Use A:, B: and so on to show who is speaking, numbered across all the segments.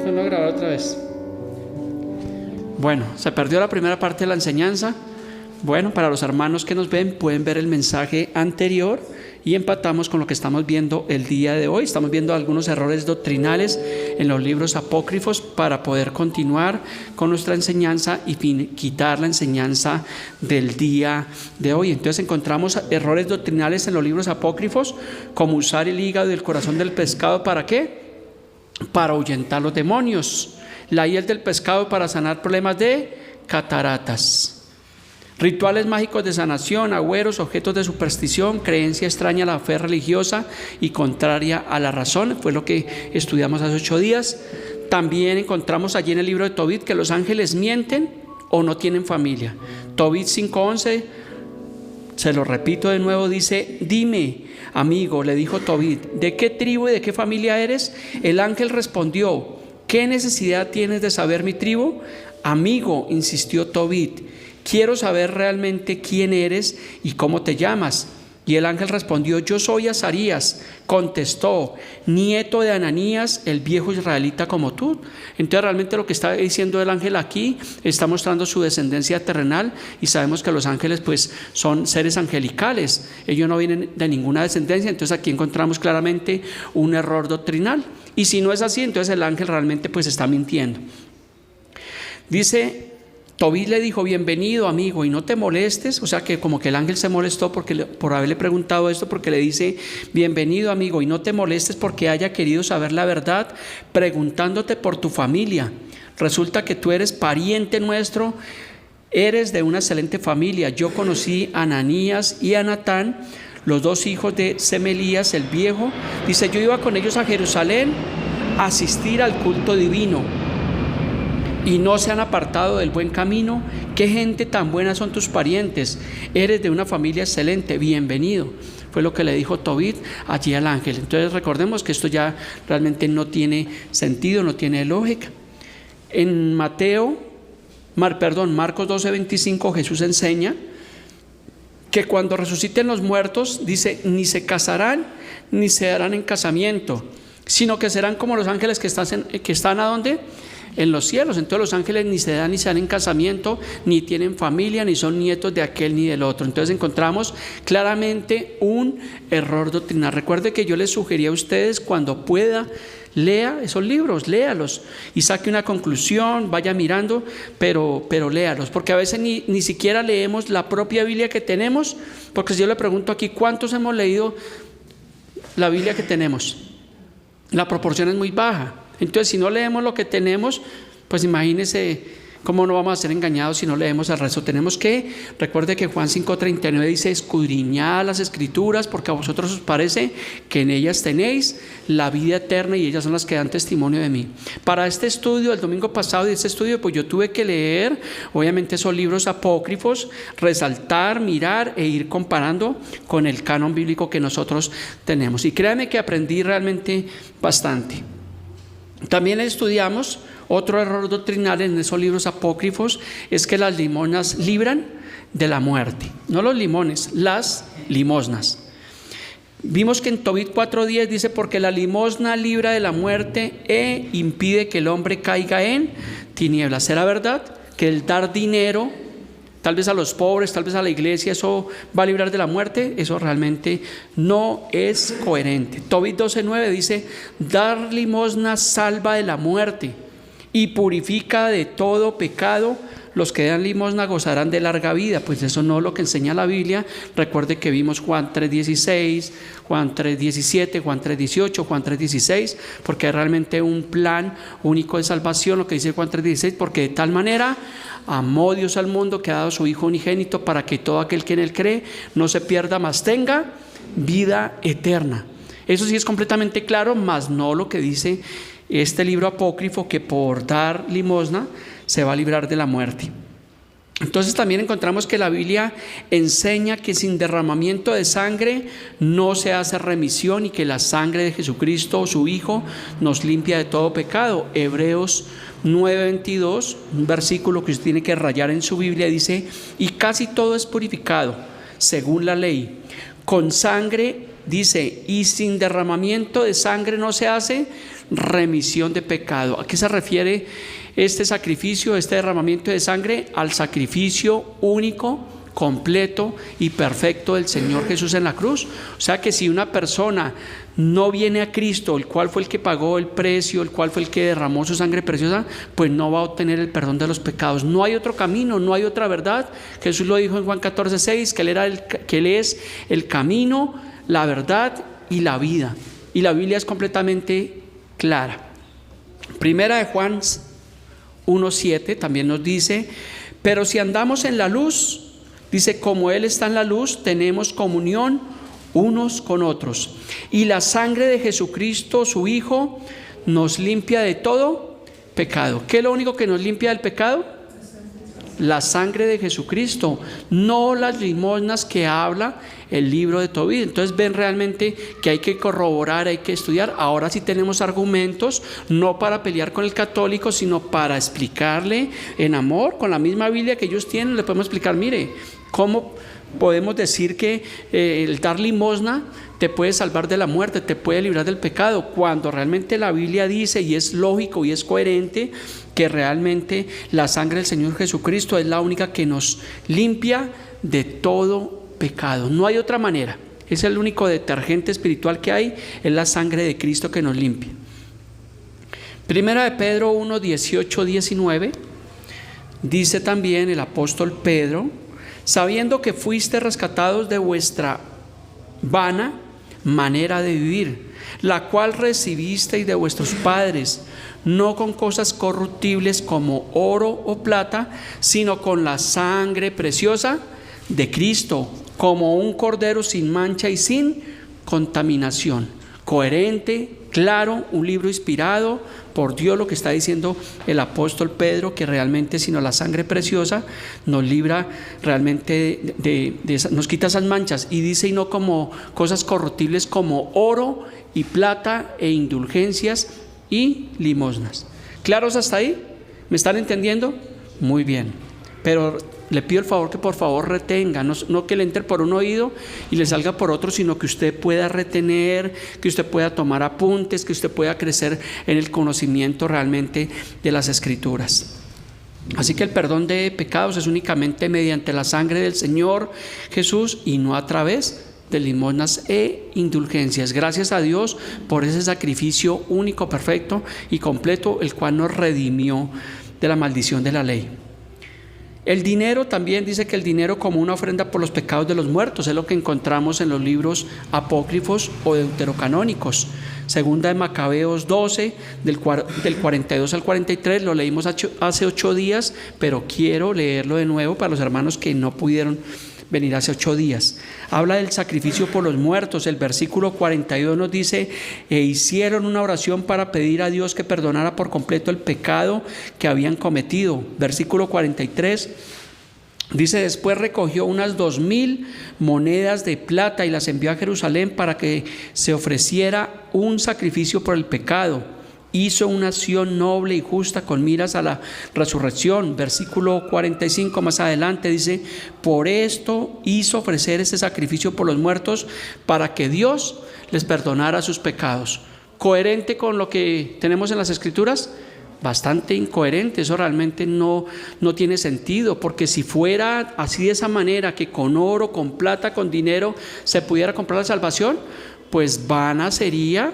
A: a grabar otra vez. Bueno, se perdió la primera parte de la enseñanza. Bueno, para los hermanos que nos ven, pueden ver el mensaje anterior y empatamos con lo que estamos viendo el día de hoy. Estamos viendo algunos errores doctrinales en los libros apócrifos para poder continuar con nuestra enseñanza y quitar la enseñanza del día de hoy. Entonces encontramos errores doctrinales en los libros apócrifos, como usar el hígado y el corazón del pescado, ¿para qué? Para ahuyentar los demonios. La hiel del pescado para sanar problemas de cataratas. Rituales mágicos de sanación, agüeros, objetos de superstición, creencia extraña a la fe religiosa y contraria a la razón. Fue lo que estudiamos hace 8 días. También encontramos allí en el libro de Tobit que los ángeles mienten o no tienen familia. Tobit 5:11, se lo repito de nuevo, dice: dime, amigo, le dijo Tobit, ¿de qué tribu y de qué familia eres? El ángel respondió: ¿qué necesidad tienes de saber mi tribu? Amigo, insistió Tobit, quiero saber realmente quién eres y cómo te llamas. Y el ángel respondió: yo soy Azarías, contestó, nieto de Ananías, el viejo israelita como tú. Entonces realmente lo que está diciendo el ángel aquí está mostrando su descendencia terrenal, y sabemos que los ángeles pues son seres angelicales, ellos no vienen de ninguna descendencia. Entonces aquí encontramos claramente un error doctrinal, y si no es así, entonces el ángel realmente pues está mintiendo. Dice: Tobit le dijo: bienvenido, amigo, y no te molestes. O sea que como que el ángel se molestó por haberle preguntado esto, porque le dice: bienvenido, amigo, y no te molestes porque haya querido saber la verdad preguntándote por tu familia. Resulta que tú eres pariente nuestro, eres de una excelente familia. Yo conocí a Ananías y a Natán, los 2 hijos de Semelías el viejo. Dice: yo iba con ellos a Jerusalén a asistir al culto divino, y no se han apartado del buen camino. Qué gente tan buena son tus parientes, eres de una familia excelente, bienvenido. Fue lo que le dijo Tobit allí al ángel. Entonces recordemos que esto ya realmente no tiene sentido, no tiene lógica. En Marcos 12:25, Jesús enseña que cuando resuciten los muertos, dice, ni se casarán ni se darán en casamiento, sino que serán como los ángeles que están ¿a dónde? En los cielos. Entonces los ángeles ni se dan ni se dan en casamiento, ni tienen familia, ni son nietos de aquel ni del otro. Entonces encontramos claramente un error doctrinal. Recuerde que yo les sugería a ustedes, cuando pueda, lea esos libros, léalos y saque una conclusión, vaya mirando, pero léalos, porque a veces ni siquiera leemos la propia Biblia que tenemos, porque si yo le pregunto aquí, ¿cuántos hemos leído la Biblia que tenemos? La proporción es muy baja. Entonces, si no leemos lo que tenemos, pues imagínense cómo no vamos a ser engañados si no leemos el resto. Tenemos que, recuerde que Juan 5:39 dice: escudriñad las escrituras, porque a vosotros os parece que en ellas tenéis la vida eterna, y ellas son las que dan testimonio de mí. Para este estudio, el domingo pasado de este estudio, pues yo tuve que leer, obviamente, esos libros apócrifos, resaltar, mirar e ir comparando con el canon bíblico que nosotros tenemos. Y créanme que aprendí realmente bastante. También estudiamos otro error doctrinal en esos libros apócrifos, es que las limosnas libran de la muerte. No los limones, las limosnas. Vimos que en Tobit 4:10 dice: porque la limosna libra de la muerte e impide que el hombre caiga en tinieblas. ¿Será verdad que el dar dinero, tal vez a los pobres, tal vez a la iglesia, eso va a librar de la muerte? Eso realmente no es coherente. Tobit 12:9 dice: dar limosna salva de la muerte y purifica de todo pecado. Los que dan limosna gozarán de larga vida. Pues eso no es lo que enseña la Biblia. Recuerde que vimos Juan 3:16, Juan 3:17, Juan 3:18, Juan 3:16, porque hay realmente un plan único de salvación, lo que dice Juan 3:16, porque de tal manera amó Dios al mundo que ha dado a su Hijo unigénito, para que todo aquel que en él cree no se pierda, mas tenga vida eterna. Eso sí es completamente claro, mas no lo que dice este libro apócrifo, que por dar limosna se va a librar de la muerte. Entonces también encontramos que la Biblia enseña que sin derramamiento de sangre no se hace remisión, y que la sangre de Jesucristo, su Hijo, nos limpia de todo pecado. Hebreos 9:22, un versículo que usted tiene que rayar en su Biblia, dice: y casi todo es purificado según la ley con sangre, dice, y sin derramamiento de sangre no se hace remisión de pecado. ¿A qué se refiere este sacrificio, este derramamiento de sangre? Al sacrificio único, completo y perfecto del Señor Jesús en la cruz. O sea que si una persona no viene a Cristo, el cual fue el que pagó el precio, el cual fue el que derramó su sangre preciosa, pues no va a obtener el perdón de los pecados. No hay otro camino, no hay otra verdad. Jesús lo dijo en Juan 14:6, que Él es el camino, la verdad y la vida. Y la Biblia es completamente clara. Primera de Juan 1:7 también nos dice: pero si andamos en la luz, dice, como Él está en la luz, tenemos comunión unos con otros. Y la sangre de Jesucristo, su Hijo, nos limpia de todo pecado. ¿Qué es lo único que nos limpia del pecado? La sangre de Jesucristo, no las limosnas que habla el libro de Tobit. Entonces ven realmente que hay que corroborar, hay que estudiar. Ahora sí tenemos argumentos, no para pelear con el católico, sino para explicarle en amor, con la misma Biblia que ellos tienen. Le podemos explicar, mire, ¿cómo podemos decir que el dar limosna te puede salvar de la muerte, te puede librar del pecado? Cuando realmente la Biblia dice, y es lógico y es coherente, que realmente la sangre del Señor Jesucristo es la única que nos limpia de todo pecado. No hay otra manera. Es el único detergente espiritual que hay, es la sangre de Cristo que nos limpia. Primera de Pedro 1, 18, 19 dice también el apóstol Pedro: sabiendo que fuiste rescatados de vuestra vana manera de vivir, la cual recibisteis de vuestros padres, no con cosas corruptibles como oro o plata, sino con la sangre preciosa de Cristo, como un cordero sin mancha y sin contaminación. Coherente, claro, un libro inspirado por Dios, lo que está diciendo el apóstol Pedro, que realmente sino la sangre preciosa nos libra realmente nos quita esas manchas. Y dice, y no como cosas corruptibles como oro y plata e indulgencias y limosnas. ¿Claros hasta ahí? ¿Me están entendiendo? Muy bien. Pero le pido el favor que por favor retenga, no que le entre por un oído y le salga por otro, sino que usted pueda retener, que usted pueda tomar apuntes, que usted pueda crecer en el conocimiento realmente de las Escrituras. Así que el perdón de pecados es únicamente mediante la sangre del Señor Jesús y no a través de limosnas e indulgencias. Gracias a Dios por ese sacrificio único, perfecto y completo, el cual nos redimió de la maldición de la ley. El dinero también dice que el dinero como una ofrenda por los pecados de los muertos es lo que encontramos en los libros apócrifos o deuterocanónicos. Segunda de Macabeos 12, del 42 al 43, lo leímos hace 8 días, pero quiero leerlo de nuevo para los hermanos que no pudieron venir hace 8 días. Habla del sacrificio por los muertos. El versículo 42 nos dice: e hicieron una oración para pedir a Dios que perdonara por completo el pecado que habían cometido. Versículo 43 dice: después recogió unas 2,000 monedas de plata y las envió a Jerusalén para que se ofreciera un sacrificio por el pecado. Hizo una acción noble y justa con miras a la resurrección. Versículo 45 más adelante dice: por esto hizo ofrecer ese sacrificio por los muertos, para que Dios les perdonara sus pecados. ¿Coherente con lo que tenemos en las Escrituras? Bastante incoherente. Eso realmente no tiene sentido, porque si fuera así, de esa manera, que con oro, con plata, con dinero se pudiera comprar la salvación, pues vana sería,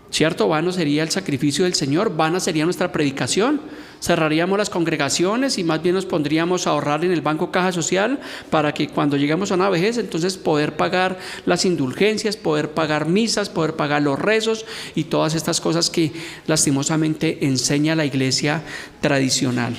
A: ¿cierto? Vano sería el sacrificio del Señor, vana sería nuestra predicación. Cerraríamos las congregaciones y más bien nos pondríamos a ahorrar en el banco Caja Social para que cuando lleguemos a una vejez, entonces poder pagar las indulgencias, poder pagar misas, poder pagar los rezos y todas estas cosas que lastimosamente enseña la iglesia tradicional.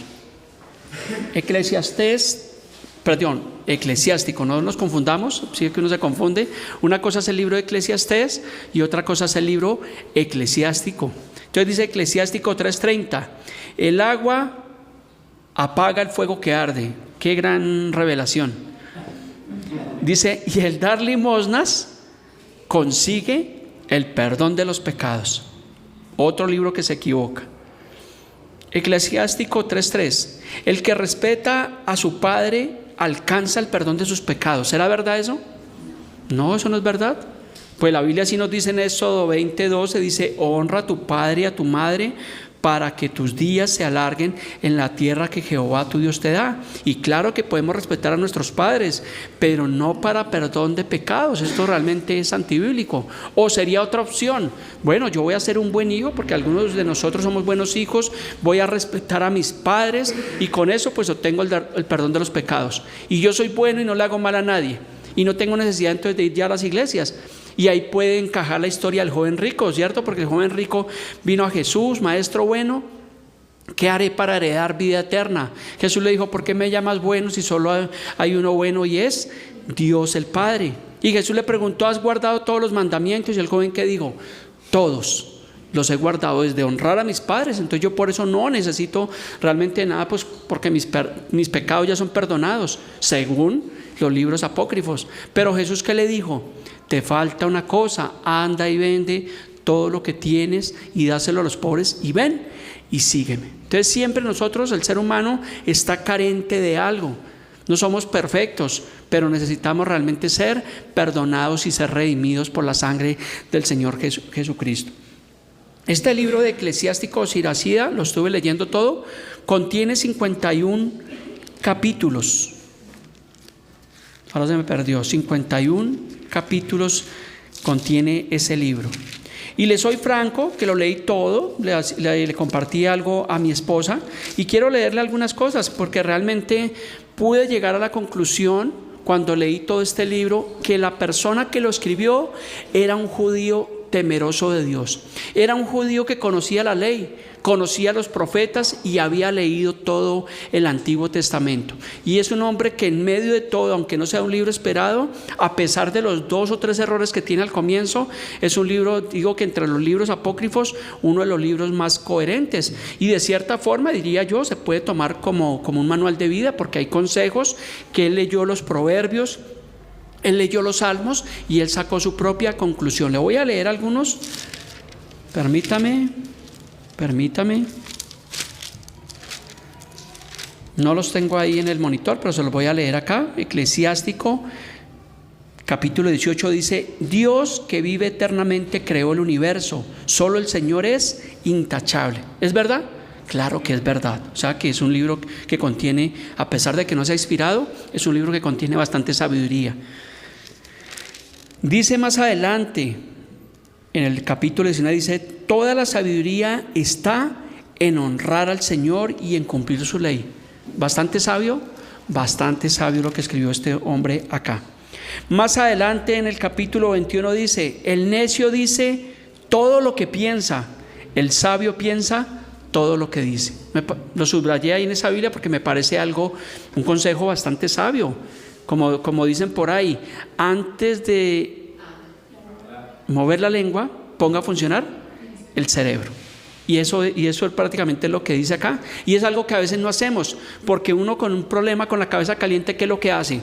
A: Eclesiástico, no nos confundamos, sí que uno se confunde. Una cosa es el libro de Eclesiastés y otra cosa es el libro eclesiástico. Entonces dice Eclesiástico 3:30: el agua apaga el fuego que arde. Qué gran revelación. Dice: y el dar limosnas consigue el perdón de los pecados. Otro libro que se equivoca. Eclesiástico 3:3: el que respeta a su padre alcanza el perdón de sus pecados. ¿Será verdad eso? No, eso no es verdad. Pues la Biblia sí nos dice en Éxodo 20:12, dice: honra a tu padre y a tu madre para que tus días se alarguen en la tierra que Jehová tu Dios te da. Y claro que podemos respetar a nuestros padres, pero no para perdón de pecados. Esto realmente es antibíblico. O sería otra opción: bueno, yo voy a ser un buen hijo porque algunos de nosotros somos buenos hijos, voy a respetar a mis padres y con eso pues obtengo el perdón de los pecados. Y yo soy bueno y no le hago mal a nadie y no tengo necesidad entonces de ir ya a las iglesias. Y ahí puede encajar la historia del joven rico, ¿cierto? Porque el joven rico vino a Jesús: maestro bueno, ¿qué haré para heredar vida eterna? Jesús le dijo: ¿por qué me llamas bueno si solo hay uno bueno y es Dios el Padre? Y Jesús le preguntó: ¿has guardado todos los mandamientos? Y el joven, ¿qué dijo? Todos los he guardado, desde honrar a mis padres. Entonces yo por eso no necesito realmente nada, pues porque mis pecados ya son perdonados, según los libros apócrifos. Pero Jesús, ¿qué le dijo? Te falta una cosa: anda y vende todo lo que tienes y dáselo a los pobres y ven y sígueme. Entonces siempre nosotros, el ser humano, está carente de algo. No somos perfectos, pero necesitamos realmente ser perdonados y ser redimidos por la sangre del Señor Jesucristo. Este libro de Eclesiástico Siracida, lo estuve leyendo todo, contiene 51 capítulos. Ahora se me perdió. 51 capítulos contiene ese libro. Y le soy franco que lo leí todo, le compartí algo a mi esposa y quiero leerle algunas cosas porque realmente pude llegar a la conclusión, cuando leí todo este libro, que la persona que lo escribió era un judío temeroso de Dios. Era un judío que conocía la ley, conocía a los profetas y había leído todo el Antiguo Testamento. Y es un hombre que en medio de todo, aunque no sea un libro esperado, a pesar de los 2 o 3 errores que tiene al comienzo, es un libro, digo que entre los libros apócrifos, uno de los libros más coherentes. Y de cierta forma, diría yo, se puede tomar como un manual de vida, porque hay consejos que él leyó los proverbios, él leyó los salmos y él sacó su propia conclusión. Le voy a leer algunos. Permítame. No los tengo ahí en el monitor, pero se los voy a leer acá. Eclesiástico, capítulo 18 dice: Dios que vive eternamente creó el universo. Solo el Señor es intachable. ¿Es verdad? Claro que es verdad. O sea que es un libro que contiene, a pesar de que no sea inspirado, es un libro que contiene bastante sabiduría. Dice más adelante, en el capítulo 19, dice: toda la sabiduría está en honrar al Señor y en cumplir su ley. Bastante sabio lo que escribió este hombre acá. Más adelante en el capítulo 21 dice: el necio dice todo lo que piensa, el sabio piensa todo lo que dice. Lo subrayé ahí en esa Biblia porque me parece un consejo bastante sabio. Como dicen por ahí, antes de mover la lengua, ponga a funcionar el cerebro. Y eso es prácticamente lo que dice acá. Y es algo que a veces no hacemos, porque uno con un problema con la cabeza caliente, ¿qué es lo que hace?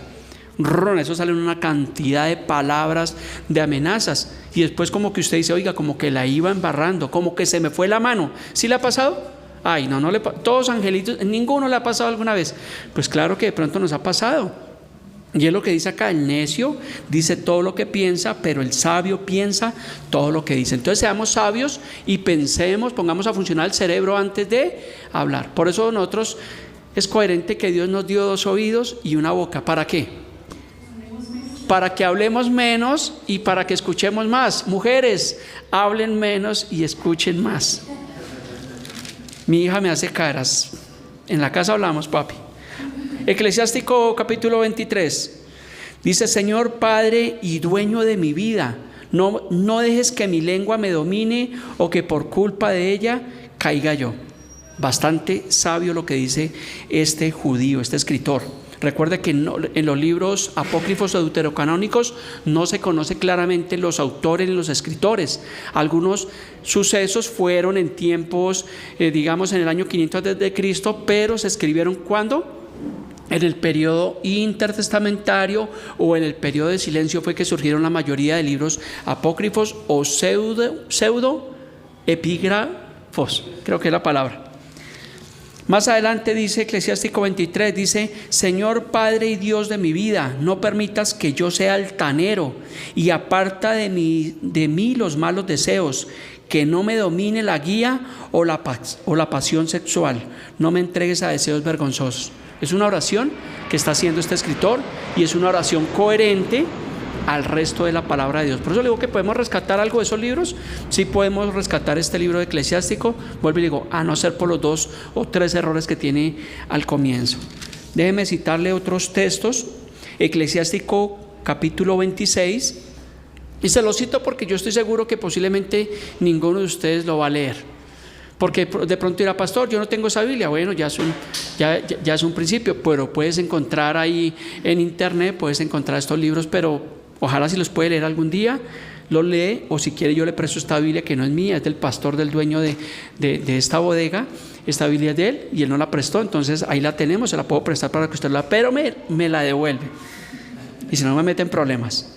A: Eso sale en una cantidad de palabras, de amenazas. Y después como que usted dice: oiga, como que la iba embarrando, como que se me fue la mano. ¿Sí le ha pasado? Ay, no le todos angelitos, ninguno le ha pasado alguna vez. Pues claro que de pronto nos ha pasado. Y es lo que dice acá: el necio dice todo lo que piensa, pero el sabio piensa todo lo que dice. Entonces seamos sabios y pensemos, pongamos a funcionar el cerebro antes de hablar. Por eso nosotros es coherente que Dios nos dio 2 oídos y una boca. ¿Para qué? Para que hablemos menos y para que escuchemos más. Mujeres, hablen menos y escuchen más. Mi hija me hace caras. En la casa hablamos, papi. Eclesiástico capítulo 23 dice: Señor Padre y dueño de mi vida, no dejes que mi lengua me domine o que por culpa de ella caiga yo. Bastante sabio lo que dice este judío, este escritor. Recuerde que en los libros apócrifos o deuterocanónicos no se conoce claramente los autores ni los escritores. Algunos sucesos fueron en tiempos, digamos en el año 500 a.C., pero se escribieron ¿cuándo? En el periodo intertestamentario o en el periodo de silencio fue que surgieron la mayoría de libros apócrifos o pseudo epígrafos, creo que es la palabra. Más adelante dice Eclesiástico 23, dice: Señor, Padre y Dios de mi vida, no permitas que yo sea altanero, y aparta de mí los malos deseos, que no me domine la guía o la pasión sexual, no me entregues a deseos vergonzosos. Es una oración que está haciendo este escritor, y es una oración coherente al resto de la palabra de Dios. Por eso le digo que podemos rescatar algo de esos libros. Sí podemos rescatar este libro de Eclesiástico, vuelvo y digo, a no ser por los 2 o 3 errores que tiene al comienzo. Déjeme citarle otros textos. Eclesiástico capítulo 26, y se lo cito porque yo estoy seguro que posiblemente ninguno de ustedes lo va a leer, porque de pronto dirá: pastor, yo no tengo esa Biblia. Bueno, ya es un principio, pero puedes encontrar ahí en internet, puedes encontrar estos libros, pero ojalá si los puede leer algún día, los lee, o si quiere yo le presto esta Biblia, que no es mía, es del pastor, del dueño de esta bodega. Esta Biblia es de él y él no la prestó, entonces ahí la tenemos, se la puedo prestar para que usted la, pero me la devuelve, y si no me mete en problemas.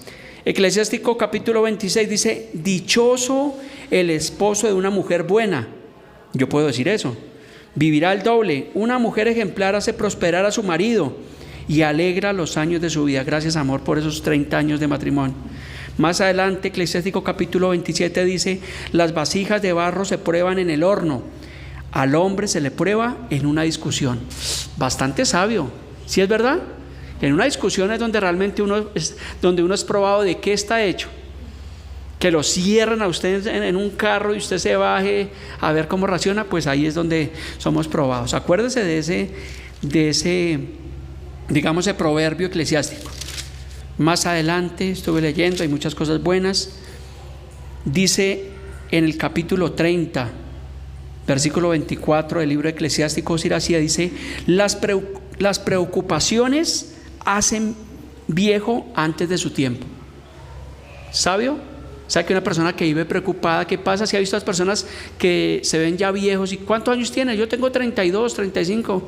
A: Eclesiástico capítulo 26 dice: dichoso el esposo de una mujer buena. Yo puedo decir eso. Vivirá el doble. Una mujer ejemplar hace prosperar a su marido y alegra los años de su vida. Gracias, amor, por esos 30 años de matrimonio. Más adelante, Eclesiástico capítulo 27 dice: las vasijas de barro se prueban en el horno, al hombre se le prueba en una discusión. Bastante sabio, ¿sí es verdad? En una discusión es donde realmente uno es probado de qué está hecho. Que lo cierran a usted en un carro y usted se baje a ver cómo reacciona, pues ahí es donde somos probados. Acuérdese de ese digamos, el proverbio eclesiástico. Más adelante estuve leyendo, hay muchas cosas buenas. Dice en el capítulo 30, versículo 24 del libro de Eclesiástico, Siracía, dice: las preocupaciones hacen viejo antes de su tiempo. ¿Sabio? O sea, que una persona que vive preocupada, ¿qué pasa si ha visto a las personas que se ven ya viejos? ¿Y cuántos años tienen? Yo tengo 32, 35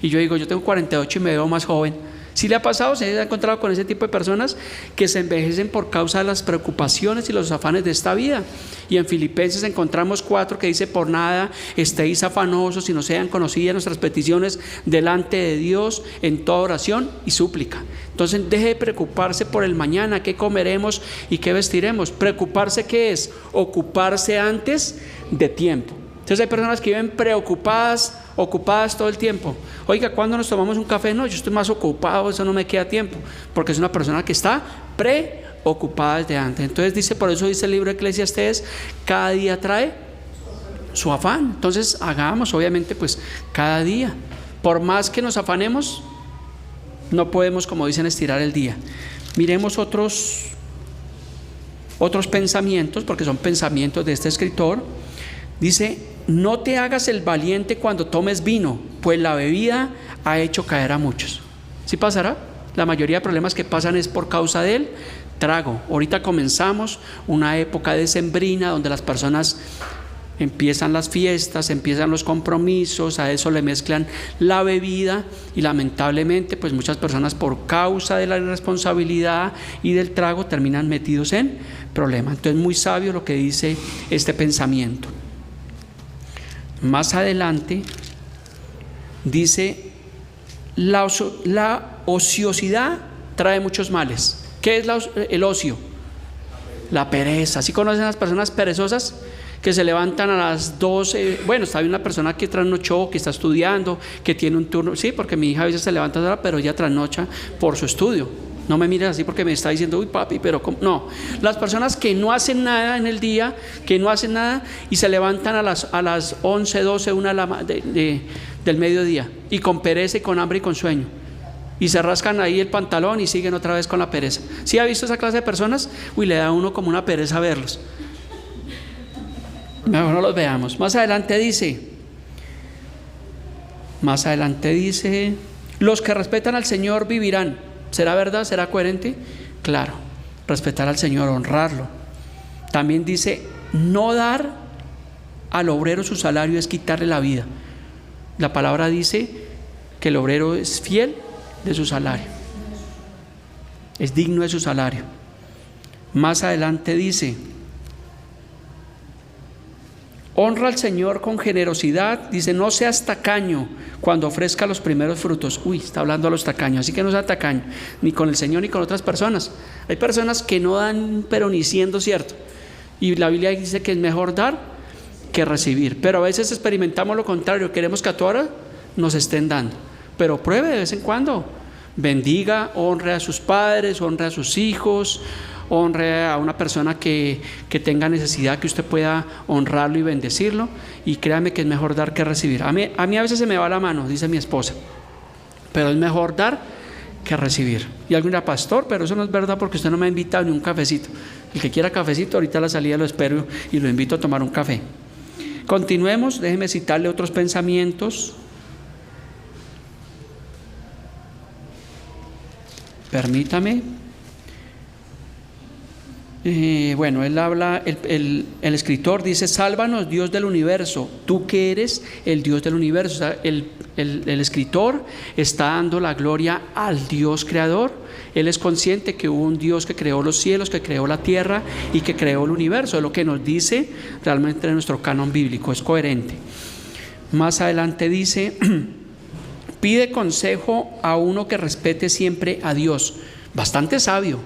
A: y yo digo, yo tengo 48 y me veo más joven. ¿Sí le ha pasado? ¿Se ha encontrado con ese tipo de personas que se envejecen por causa de las preocupaciones y los afanes de esta vida? Y en Filipenses encontramos 4 que dice: por nada estéis afanosos, sino sean conocidas nuestras peticiones delante de Dios en toda oración y súplica. Entonces deje de preocuparse por el mañana, qué comeremos y qué vestiremos. Preocuparse, ¿qué es? Ocuparse antes de tiempo. Entonces hay personas que viven preocupadas, ocupadas todo el tiempo. Oiga, ¿cuándo nos tomamos un café? No, yo estoy más ocupado, eso no me queda tiempo, porque es una persona que está preocupada desde antes. Entonces dice, por eso dice el libro de Eclesiastés: cada día trae su afán. Entonces hagamos, obviamente, pues cada día, por más que nos afanemos, no podemos, como dicen, estirar el día. Miremos otros pensamientos, porque son pensamientos de este escritor. Dice: no te hagas el valiente cuando tomes vino, pues la bebida ha hecho caer a muchos. ¿Sí pasará? La mayoría de problemas que pasan es por causa del trago. Ahorita comenzamos una época decembrina donde las personas empiezan las fiestas, empiezan los compromisos, a eso le mezclan la bebida, y lamentablemente pues muchas personas, por causa de la irresponsabilidad y del trago, terminan metidos en problemas. Entonces, muy sabio lo que dice este pensamiento. Más adelante dice: la ociosidad trae muchos males. ¿Qué es el ocio? La pereza. ¿Sí conocen a las personas perezosas que se levantan a las 12? Bueno, está bien una persona que trasnochó, que está estudiando, que tiene un turno. Sí, porque mi hija a veces se levanta ahora, pero ella trasnocha por su estudio. No me mires así porque me está diciendo: uy, papi, pero ¿cómo? No, las personas que no hacen nada en el día, que no hacen nada y se levantan a las 11, 12, 1 del mediodía, y con pereza y con hambre y con sueño, y se rascan ahí el pantalón y siguen otra vez con la pereza. ¿Sí ha visto esa clase de personas? Uy, le da a uno como una pereza verlos. Mejor no los veamos. Más adelante dice: los que respetan al Señor vivirán. ¿Será verdad? ¿Será coherente? Claro, respetar al Señor, honrarlo. También dice: no dar al obrero su salario es quitarle la vida. La palabra dice que el obrero es fiel de su salario, es digno de su salario. Más adelante dice: Honra al Señor con generosidad. Dice, no seas tacaño cuando ofrezca los primeros frutos. Uy, está hablando a los tacaños, así que no sea tacaño, ni con el Señor ni con otras personas. Hay personas que no dan, pero ni siendo cierto. Y la Biblia dice que es mejor dar que recibir. Pero a veces experimentamos lo contrario, queremos que a toda hora nos estén dando. Pero pruebe de vez en cuando. Bendiga, honre a sus padres, honre a sus hijos, honre a una persona que tenga necesidad, que usted pueda honrarlo y bendecirlo, y créame que es mejor dar que recibir. A mí a veces se me va la mano, dice mi esposa, pero es mejor dar que recibir. Y alguien dirá, pastor, pero eso no es verdad porque usted no me ha invitado ni un cafecito. El que quiera cafecito, ahorita a la salida lo espero y lo invito a tomar un café. Continuemos, déjeme citarle otros pensamientos. Permítame. Bueno, él habla, el escritor dice, sálvanos Dios del universo, tú que eres el Dios del universo. O sea, el escritor está dando la gloria al Dios creador. Él es consciente que hubo un Dios que creó los cielos, que creó la tierra y que creó el universo. Es lo que nos dice realmente en nuestro canon bíblico, es coherente. Más adelante dice, pide consejo a uno que respete siempre a Dios. Bastante sabio.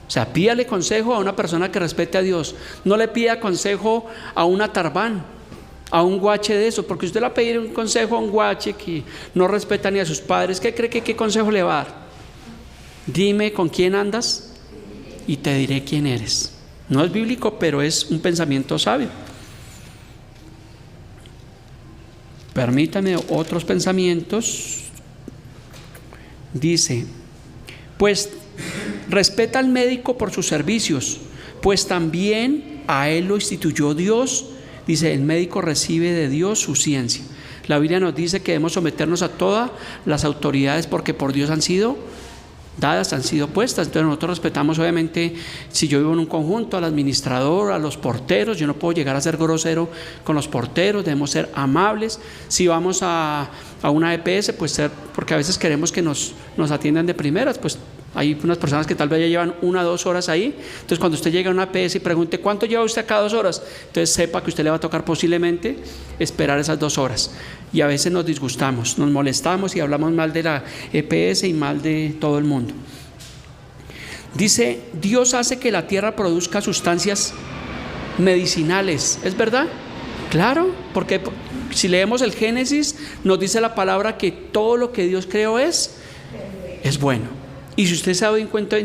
A: O sea, pídale consejo a una persona que respete a Dios. No le pida consejo a una tarbán, a un guache de eso, porque usted le va a pedir un consejo a un guache que no respeta ni a sus padres. ¿Qué cree que qué consejo le va a dar? Dime con quién andas y te diré quién eres. No es bíblico, pero es un pensamiento sabio. Permítame otros pensamientos. Dice, pues respeta al médico por sus servicios, pues también a él lo instituyó Dios. Dice, el médico recibe de Dios su ciencia. La Biblia nos dice que debemos someternos a todas las autoridades porque por Dios han sido dadas, han sido puestas. Entonces nosotros respetamos, obviamente, si yo vivo en un conjunto, al administrador, a los porteros. Yo no puedo llegar a ser grosero con los porteros, debemos ser amables. Si vamos a una EPS, pues ser, porque a veces queremos que nos atiendan de primeras, pues hay unas personas que tal vez ya llevan 1 o 2 horas ahí. Entonces cuando usted llega a una EPS y pregunte ¿cuánto lleva usted acá? 2 horas, entonces sepa que usted le va a tocar posiblemente esperar esas 2 horas. Y a veces nos disgustamos, nos molestamos y hablamos mal de la EPS y mal de todo el mundo. Dice, Dios hace que la tierra produzca sustancias medicinales. ¿Es verdad? Claro, porque si leemos el Génesis, nos dice la palabra que todo lo que Dios creó es bueno. Y si usted se ha dado cuenta, hoy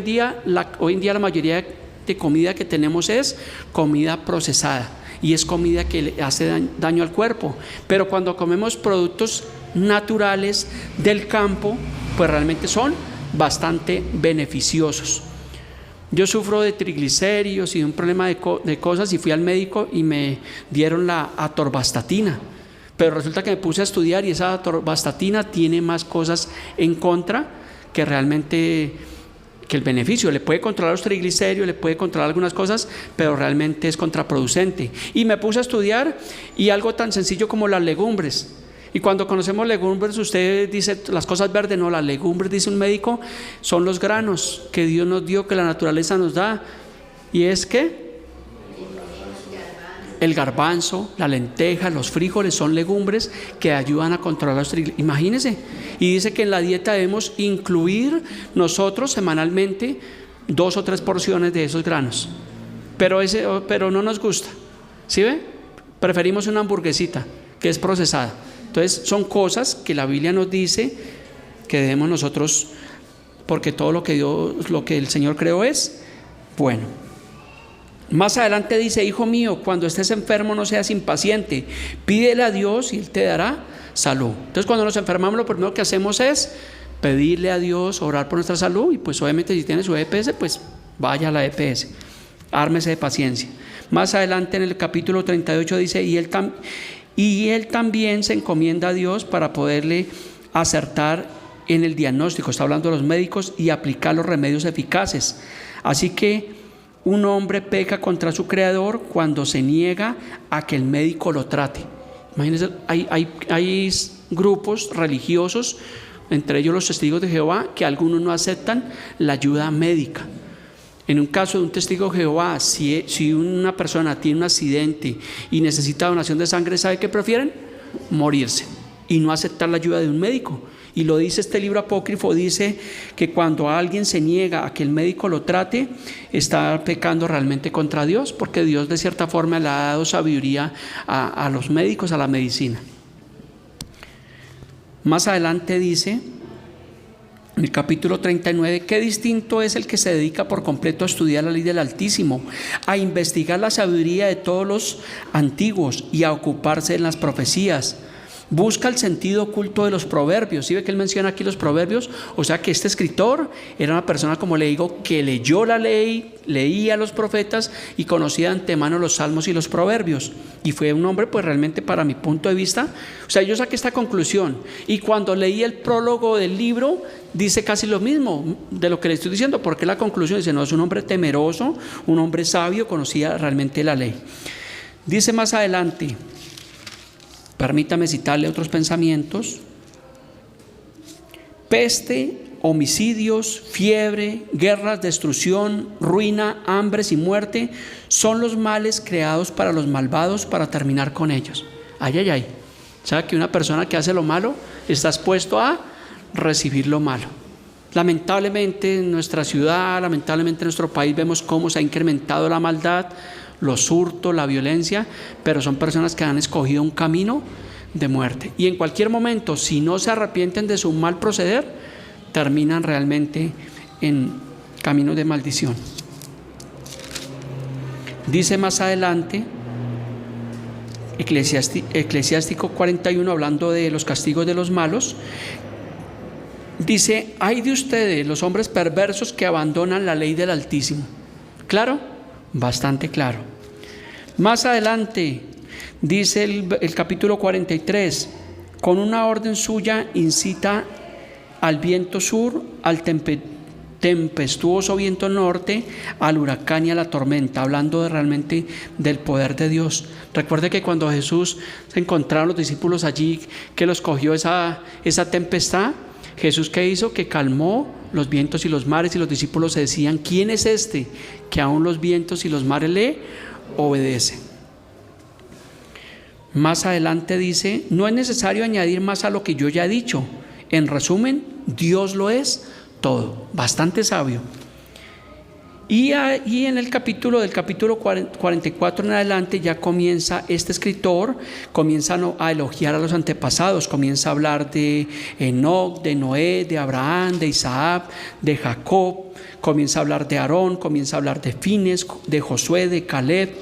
A: en día la mayoría de comida que tenemos es comida procesada y es comida que le hace daño al cuerpo. Pero cuando comemos productos naturales del campo, pues realmente son bastante beneficiosos. Yo sufro de triglicéridos y de un problema de cosas, y fui al médico y me dieron la atorvastatina. Pero resulta que me puse a estudiar y esa atorvastatina tiene más cosas en contra que realmente que el beneficio. Le puede controlar los triglicéridos, le puede controlar algunas cosas, pero realmente es contraproducente. Y me puse a estudiar, y algo tan sencillo como las legumbres. Y cuando conocemos legumbres, usted dice las cosas verdes, no, las legumbres, dice un médico, son los granos que Dios nos dio, que la naturaleza nos da. Y es que el garbanzo, la lenteja, los frijoles son legumbres que ayudan a controlar los triglicéridos. Imagínense. Y dice que en la dieta debemos incluir nosotros semanalmente 2 o 3 porciones de esos granos. Pero no nos gusta. ¿Sí ve? Preferimos una hamburguesita que es procesada. Entonces son cosas que la Biblia nos dice que debemos nosotros, porque todo lo que el Señor creó es bueno. Más adelante dice, hijo mío, cuando estés enfermo no seas impaciente, pídele a Dios y Él te dará salud. Entonces cuando nos enfermamos, lo primero que hacemos es pedirle a Dios, orar por nuestra salud, y pues obviamente si tiene su EPS, pues vaya a la EPS, ármese de paciencia. Más adelante en el capítulo 38 dice, y él también se encomienda a Dios para poderle acertar en el diagnóstico, está hablando de los médicos, y aplicar los remedios eficaces. Así que un hombre peca contra su creador cuando se niega a que el médico lo trate. Imagínense, hay grupos religiosos, entre ellos los testigos de Jehová, que algunos no aceptan la ayuda médica. En un caso de un testigo de Jehová, si una persona tiene un accidente y necesita donación de sangre, ¿sabe qué prefieren? Morirse y no aceptar la ayuda de un médico. Y lo dice este libro apócrifo, dice que cuando alguien se niega a que el médico lo trate, está pecando realmente contra Dios, porque Dios de cierta forma le ha dado sabiduría a los médicos, a la medicina. Más adelante dice, en el capítulo 39, qué distinto es el que se dedica por completo a estudiar la ley del Altísimo, a investigar la sabiduría de todos los antiguos y a ocuparse en las profecías. Busca el sentido oculto de los proverbios. ¿Sí ve que él menciona aquí los proverbios? O sea que este escritor era una persona, como le digo, que leyó la ley, leía los profetas y conocía de antemano los salmos y los proverbios. Y fue un hombre, pues realmente para mi punto de vista, o sea, yo saqué esta conclusión. Y cuando leí el prólogo del libro, dice casi lo mismo de lo que le estoy diciendo, porque la conclusión dice, no, es un hombre temeroso, un hombre sabio, conocía realmente la ley. Dice más adelante, permítame citarle otros pensamientos: peste, homicidios, fiebre, guerras, destrucción, ruina, hambres y muerte son los males creados para los malvados para terminar con ellos. Ay, ay, ay. ¿Sabe que una persona que hace lo malo está expuesto a recibir lo malo? Lamentablemente en nuestra ciudad, lamentablemente en nuestro país vemos cómo se ha incrementado la maldad, los hurtos, la violencia, pero son personas que han escogido un camino de muerte. Y en cualquier momento, si no se arrepienten de su mal proceder, terminan realmente en caminos de maldición. Dice más adelante, Eclesiástico 41, hablando de los castigos de los malos, dice: ay de ustedes, los hombres perversos que abandonan la ley del Altísimo. ¿Claro? Bastante claro. Más adelante dice el capítulo 43, con una orden suya incita al viento sur, al tempestuoso viento norte, al huracán y a la tormenta, hablando realmente del poder de Dios. Recuerde que cuando Jesús se encontraron los discípulos allí, que los cogió esa tempestad, Jesús, ¿qué hizo? Que calmó los vientos y los mares, y los discípulos se decían: ¿quién es este que aún los vientos y los mares le obedecen? Más adelante dice: no es necesario añadir más a lo que yo ya he dicho. En resumen, Dios lo es todo. Bastante sabio. Y en el capítulo 44 en adelante ya comienza este escritor, comienza a elogiar a los antepasados, comienza a hablar de Enoc, de Noé, de Abraham, de Isaac, de Jacob, comienza a hablar de Aarón, comienza a hablar de Fines, de Josué, de Caleb,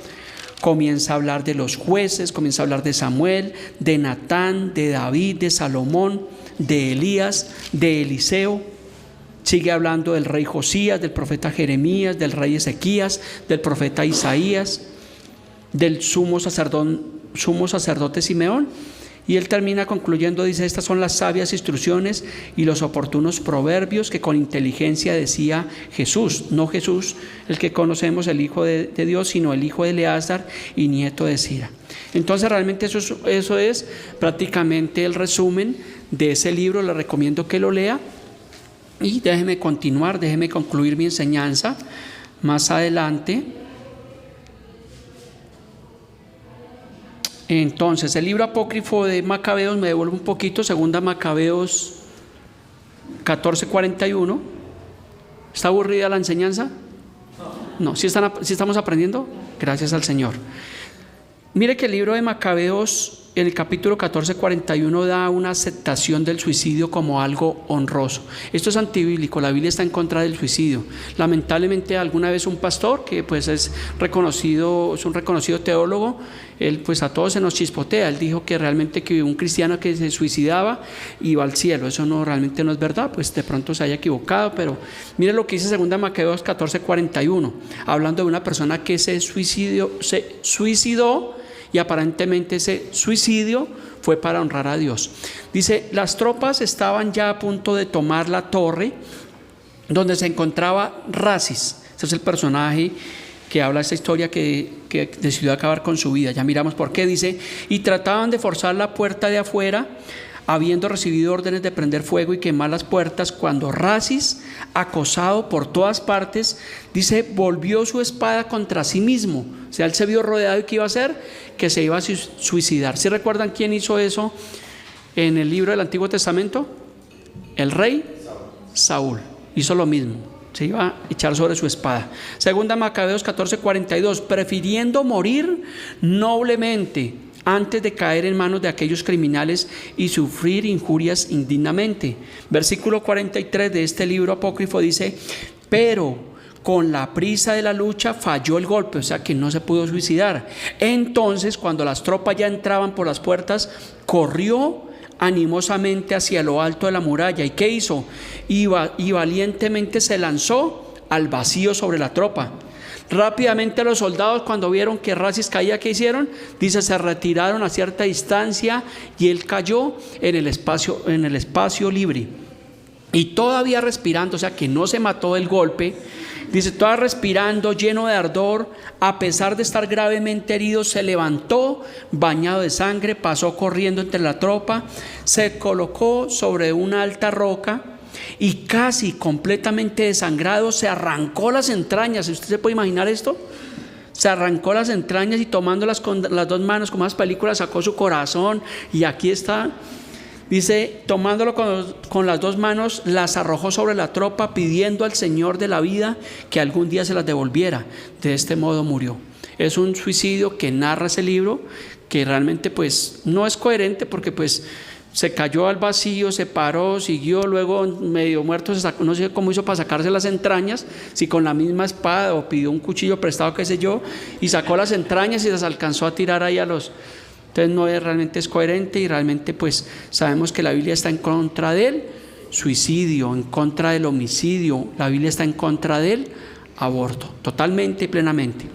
A: comienza a hablar de los jueces, comienza a hablar de Samuel, de Natán, de David, de Salomón, de Elías, de Eliseo. Sigue hablando del rey Josías, del profeta Jeremías, del rey Ezequías, del profeta Isaías, del sumo sacerdote Simeón. Y él termina concluyendo, dice: estas son las sabias instrucciones y los oportunos proverbios que con inteligencia decía Jesús. No Jesús, el que conocemos, el Hijo de Dios, sino el hijo de Eleazar y nieto de Sira. Entonces realmente eso es prácticamente el resumen de ese libro. Le recomiendo que lo lea. Y déjeme concluir mi enseñanza más adelante. Entonces, el libro apócrifo de Macabeos, me devuelvo un poquito, segunda Macabeos 14:41. ¿Está aburrida la enseñanza? No, ¿sí estamos aprendiendo? Gracias al Señor. Mire que el libro de Macabeos, en el capítulo 14:41, da una aceptación del suicidio como algo honroso. Esto es antibíblico, la Biblia está en contra del suicidio. Lamentablemente, alguna vez un pastor que pues es un reconocido teólogo, él pues a todos se nos chispotea. Él dijo que realmente que un cristiano que se suicidaba iba al cielo. Eso realmente no es verdad, pues de pronto se haya equivocado, pero mire lo que dice 2 Macabeos 14:41, hablando de una persona que se suicidó, y aparentemente ese suicidio fue para honrar a Dios. Dice: las tropas estaban ya a punto de tomar la torre donde se encontraba Rasis. Ese es el personaje que habla esta historia que decidió acabar con su vida. Ya miramos por qué. Dice: y trataban de forzar la puerta de afuera habiendo recibido órdenes de prender fuego y quemar las puertas, cuando Rasis, acosado por todas partes, dice, volvió su espada contra sí mismo. O sea, él se vio rodeado y ¿qué iba a hacer? Que se iba a suicidar. ¿Sí recuerdan quién hizo eso en el libro del Antiguo Testamento? El rey Saúl hizo lo mismo, se iba a echar sobre su espada. Segunda Macabeos 14:42, prefiriendo morir noblemente antes de caer en manos de aquellos criminales y sufrir injurias indignamente. Versículo 43 de este libro apócrifo dice, pero con la prisa de la lucha falló el golpe, o sea que no se pudo suicidar. Entonces, cuando las tropas ya entraban por las puertas, corrió animosamente hacia lo alto de la muralla. ¿Y qué hizo? Y valientemente se lanzó al vacío sobre la tropa. Rápidamente los soldados, cuando vieron que Rasis caía, ¿qué hicieron? Dice, se retiraron a cierta distancia y él cayó en el espacio libre. Y todavía respirando, o sea que no se mató del golpe, dice, todavía respirando, lleno de ardor, a pesar de estar gravemente herido, se levantó, bañado de sangre, pasó corriendo entre la tropa, se colocó sobre una alta roca y casi completamente desangrado, se arrancó las entrañas. ¿Usted se puede imaginar esto? Se arrancó las entrañas y tomándolas con las dos manos, como las películas, sacó su corazón y aquí está. Dice, tomándolo con las dos manos, las arrojó sobre la tropa, pidiendo al Señor de la vida que algún día se las devolviera. De este modo murió. Es un suicidio que narra ese libro, que realmente pues no es coherente, porque pues se cayó al vacío, se paró, siguió, luego medio muerto se sacó, no sé cómo hizo para sacarse las entrañas, si con la misma espada o pidió un cuchillo prestado, qué sé yo, y sacó las entrañas y las alcanzó a tirar ahí a los... Entonces no es, realmente es coherente, y realmente pues sabemos que la Biblia está en contra del suicidio, en contra del homicidio. La Biblia está en contra del aborto, totalmente y plenamente.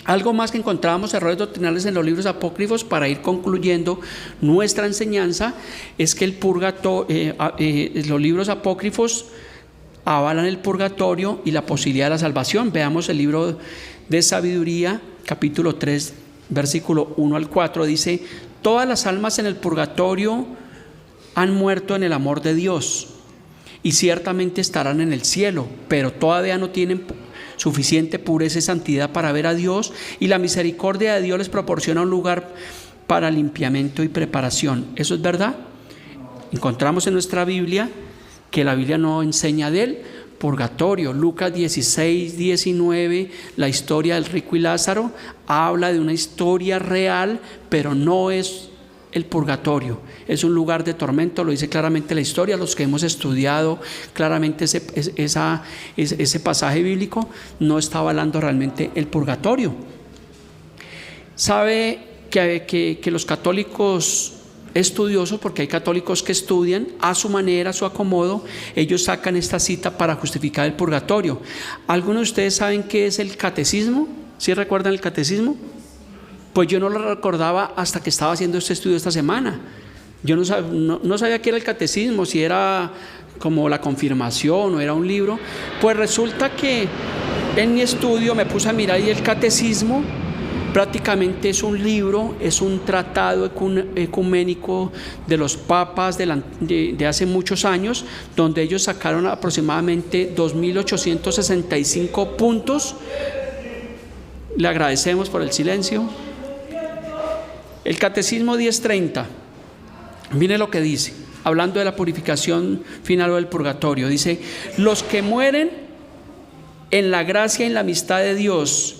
A: Algo más que encontrábamos errores doctrinales en los libros apócrifos para ir concluyendo nuestra enseñanza es que los libros apócrifos avalan el purgatorio y la posibilidad de la salvación. Veamos el libro de Sabiduría, capítulo 3, versículo 1 al 4, dice, todas las almas en el purgatorio han muerto en el amor de Dios y ciertamente estarán en el cielo, pero todavía no tienen suficiente pureza y santidad para ver a Dios, y la misericordia de Dios les proporciona un lugar para limpiamiento y preparación. ¿Eso es verdad? Encontramos en nuestra Biblia que la Biblia no enseña de él purgatorio. Lucas 16:19, la historia del rico y Lázaro, habla de una historia real, pero no es el purgatorio, es un lugar de tormento, lo dice claramente la historia. Los que hemos estudiado claramente ese pasaje bíblico, no está avalando realmente el purgatorio. Sabe que los católicos estudiosos, porque hay católicos que estudian a su manera, a su acomodo, ellos sacan esta cita para justificar el purgatorio. ¿Algunos de ustedes saben qué es el catecismo? ¿Sí recuerdan el catecismo? Pues yo no lo recordaba hasta que estaba haciendo este estudio esta semana. Yo no sabía qué era el catecismo, si era como la confirmación o era un libro. Pues resulta que en mi estudio me puse a mirar y el catecismo prácticamente es un libro, es un tratado ecuménico de los papas de hace muchos años, donde ellos sacaron aproximadamente 2.865 puntos. Le agradecemos por el silencio. El Catecismo 1030, mire lo que dice, hablando de la purificación final o del purgatorio. Dice, los que mueren en la gracia y en la amistad de Dios,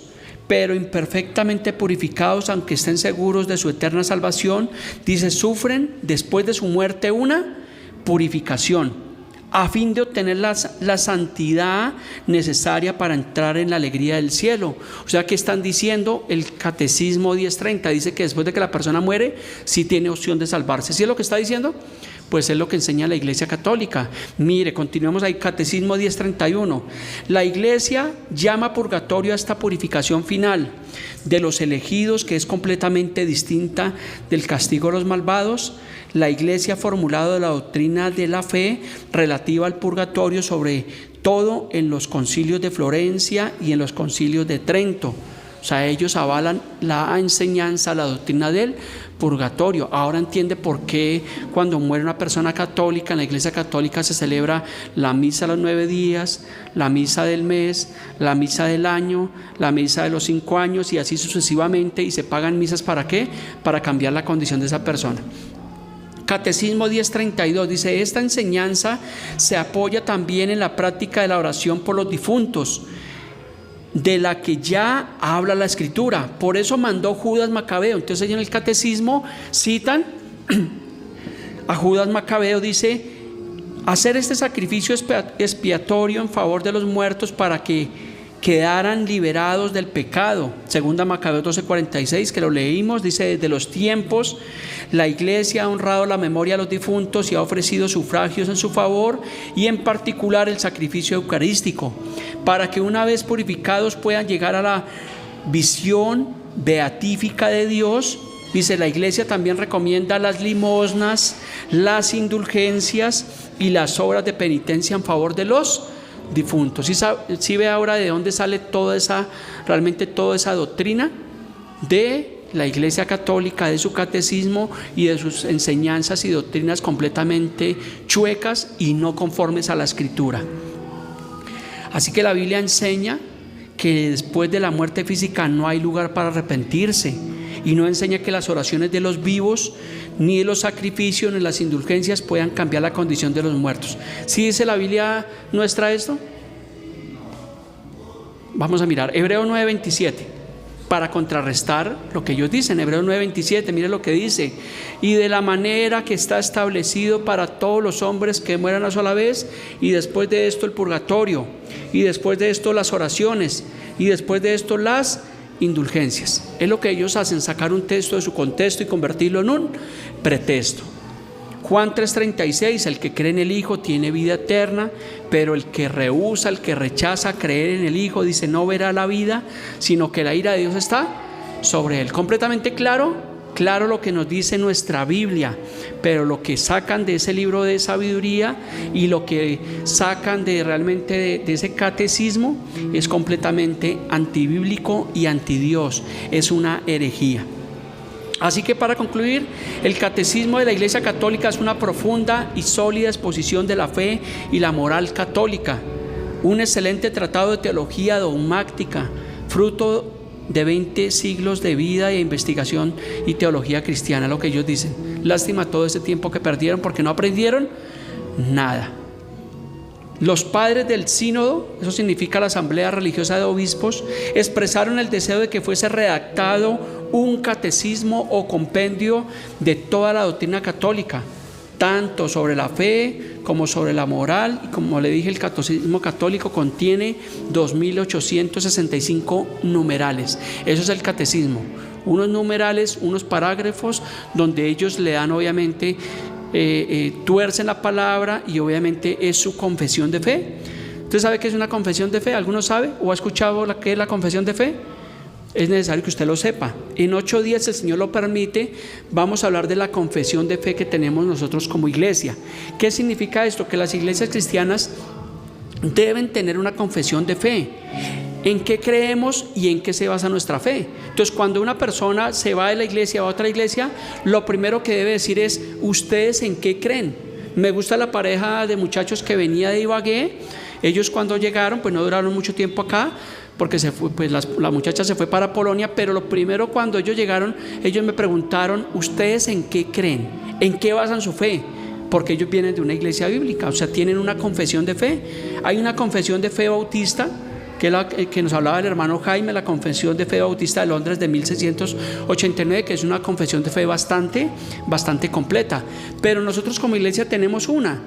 A: pero imperfectamente purificados, aunque estén seguros de su eterna salvación, dice, sufren después de su muerte una purificación, a fin de obtener la santidad necesaria para entrar en la alegría del cielo. O sea, que están diciendo el Catecismo 1030, dice que después de que la persona muere, sí tiene opción de salvarse. ¿Sí es lo que está diciendo? Pues es lo que enseña la Iglesia Católica. Mire, continuemos ahí, Catecismo 1031. La Iglesia llama purgatorio a esta purificación final de los elegidos, que es completamente distinta del castigo de los malvados. La Iglesia ha formulado la doctrina de la fe relativa al purgatorio, sobre todo en los concilios de Florencia y en los concilios de Trento. O sea, ellos avalan la enseñanza, la doctrina del purgatorio. Ahora entiende por qué cuando muere una persona católica, en la Iglesia Católica se celebra la misa a los 9 días, la misa del mes, la misa del año, la misa de los 5 años y así sucesivamente, y se pagan misas ¿para qué? Para cambiar la condición de esa persona. Catecismo 1032 dice: esta enseñanza se apoya también en la práctica de la oración por los difuntos, de la que ya habla la Escritura. Por eso mandó Judas Macabeo. Entonces ellos en el catecismo citan a Judas Macabeo, dice: hacer este sacrificio expiatorio en favor de los muertos para que quedaran liberados del pecado. Segunda Macabeo 12:46, que lo leímos, dice: desde los tiempos la Iglesia ha honrado la memoria de los difuntos y ha ofrecido sufragios en su favor, y en particular el sacrificio eucarístico, para que una vez purificados puedan llegar a la visión beatífica de Dios. Dice, la Iglesia también recomienda las limosnas, las indulgencias y las obras de penitencia en favor de los difuntos. ¿Sí ve ahora de dónde sale realmente toda esa doctrina de la Iglesia Católica, de su catecismo y de sus enseñanzas y doctrinas completamente chuecas y no conformes a la Escritura? Así que la Biblia enseña que después de la muerte física no hay lugar para arrepentirse, y no enseña que las oraciones de los vivos, ni los sacrificios, ni las indulgencias puedan cambiar la condición de los muertos. ¿Sí dice la Biblia nuestra esto? Vamos a mirar Hebreos 9:27 para contrarrestar lo que ellos dicen. Hebreos 9:27, mire lo que dice: y de la manera que está establecido para todos los hombres que mueran a sola vez, y después de esto el purgatorio, y después de esto las oraciones, y después de esto las indulgencias. Es lo que ellos hacen, sacar un texto de su contexto y convertirlo en un pretexto. Juan 3:36, el que cree en el Hijo tiene vida eterna, pero el que rehúsa, el que rechaza creer en el Hijo, dice, no verá la vida, sino que la ira de Dios está sobre él. Completamente claro lo que nos dice nuestra Biblia, pero lo que sacan de ese libro de sabiduría y lo que sacan realmente de ese catecismo es completamente antibíblico y antidios, es una herejía. Así que, para concluir, el catecismo de la Iglesia Católica es una profunda y sólida exposición de la fe y la moral católica, un excelente tratado de teología dogmática, fruto de 20 siglos de vida e investigación y teología cristiana, lo que ellos dicen. Lástima todo ese tiempo que perdieron porque no aprendieron nada. Los padres del sínodo, eso significa la asamblea religiosa de obispos, expresaron el deseo de que fuese redactado un catecismo o compendio de toda la doctrina católica, tanto sobre la fe como sobre la moral, y como le dije, el catecismo católico contiene 2.865 numerales. Eso es el catecismo, unos numerales, unos parágrafos donde ellos le dan, obviamente, tuercen la palabra, y obviamente es su confesión de fe. ¿Usted sabe qué es una confesión de fe? ¿Alguno sabe o ha escuchado qué es la confesión de fe? Es necesario que usted lo sepa. En 8 días, si el Señor lo permite, vamos a hablar de la confesión de fe que tenemos nosotros como iglesia. ¿Qué significa esto? Que las iglesias cristianas deben tener una confesión de fe. ¿En qué creemos y en qué se basa nuestra fe? Entonces, cuando una persona se va de la iglesia a otra iglesia, lo primero que debe decir es: ¿ustedes en qué creen? Me gusta la pareja de muchachos que venía de Ibagué. Ellos, cuando llegaron, pues no duraron mucho tiempo acá, porque la muchacha se fue para Polonia, pero lo primero, cuando ellos llegaron, ellos me preguntaron: ¿ustedes en qué creen? ¿En qué basan su fe? Porque ellos vienen de una iglesia bíblica, o sea, tienen una confesión de fe. Hay una confesión de fe bautista, que es la que nos hablaba el hermano Jaime, la Confesión de Fe Bautista de Londres de 1689, que es una confesión de fe bastante completa. Pero nosotros como iglesia tenemos una.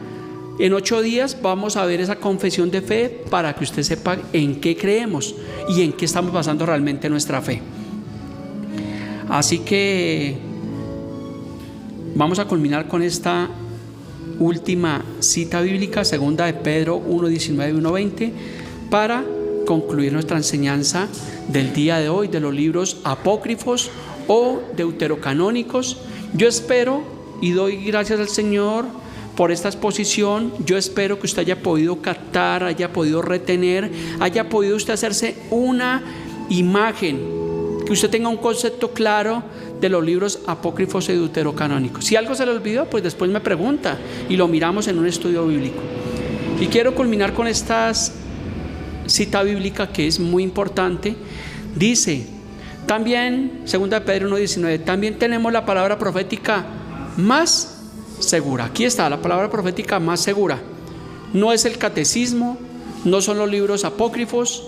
A: En 8 días vamos a ver esa confesión de fe para que usted sepa en qué creemos y en qué estamos basando realmente nuestra fe. Así que vamos a culminar con esta última cita bíblica, segunda de Pedro 1:19 y 1:20, para concluir nuestra enseñanza del día de hoy de los libros apócrifos o deuterocanónicos. Yo espero y doy gracias al Señor por esta exposición. Yo espero que usted haya podido captar, haya podido retener, haya podido usted hacerse una imagen que usted tenga un concepto claro de los libros apócrifos y deuterocanónicos. Si algo se le olvidó, pues después me pregunta y lo miramos en un estudio bíblico. Y quiero culminar con esta cita bíblica que es muy importante. Dice también, 2 Pedro 1:19, también tenemos la palabra profética más segura. Aquí está la palabra profética más segura. No es el catecismo, no son los libros apócrifos,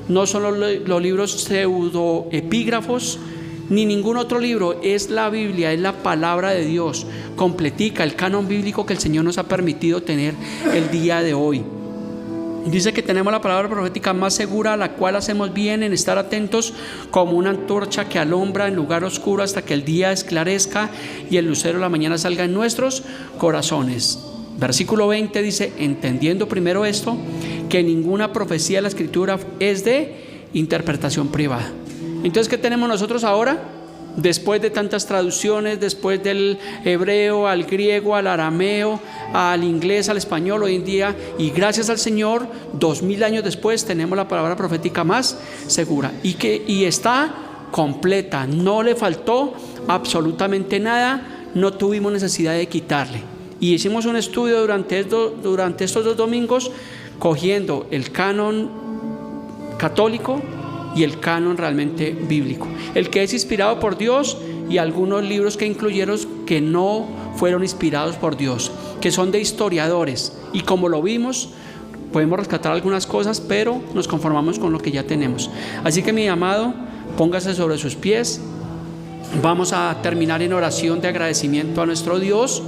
A: no son los libros pseudoepígrafos, ni ningún otro libro. Es la Biblia, es la palabra de Dios completica, el canon bíblico que el Señor nos ha permitido tener el día de hoy. Dice que tenemos la palabra profética más segura, a la cual hacemos bien en estar atentos como una antorcha que alumbra en lugar oscuro hasta que el día esclarezca y el lucero de la mañana salga en nuestros corazones. Versículo 20 dice, entendiendo primero esto, que ninguna profecía de la Escritura es de interpretación privada. Entonces, ¿qué tenemos nosotros ahora? Después de tantas traducciones, después del hebreo al griego, al arameo, al inglés, al español, hoy en día, y gracias al Señor, 2000 años después, tenemos la palabra profética más segura y está completa, no le faltó absolutamente nada, no tuvimos necesidad de quitarle. Y hicimos un estudio durante estos 2 domingos, cogiendo el canon católico y el canon realmente bíblico, el que es inspirado por Dios, y algunos libros que incluyeron que no fueron inspirados por Dios, que son de historiadores, y como lo vimos, podemos rescatar algunas cosas, pero nos conformamos con lo que ya tenemos. Así que, mi amado, póngase sobre sus pies. Vamos a terminar en oración de agradecimiento a nuestro Dios.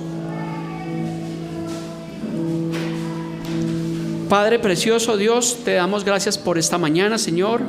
A: Padre precioso, Dios, te damos gracias por esta mañana, Señor.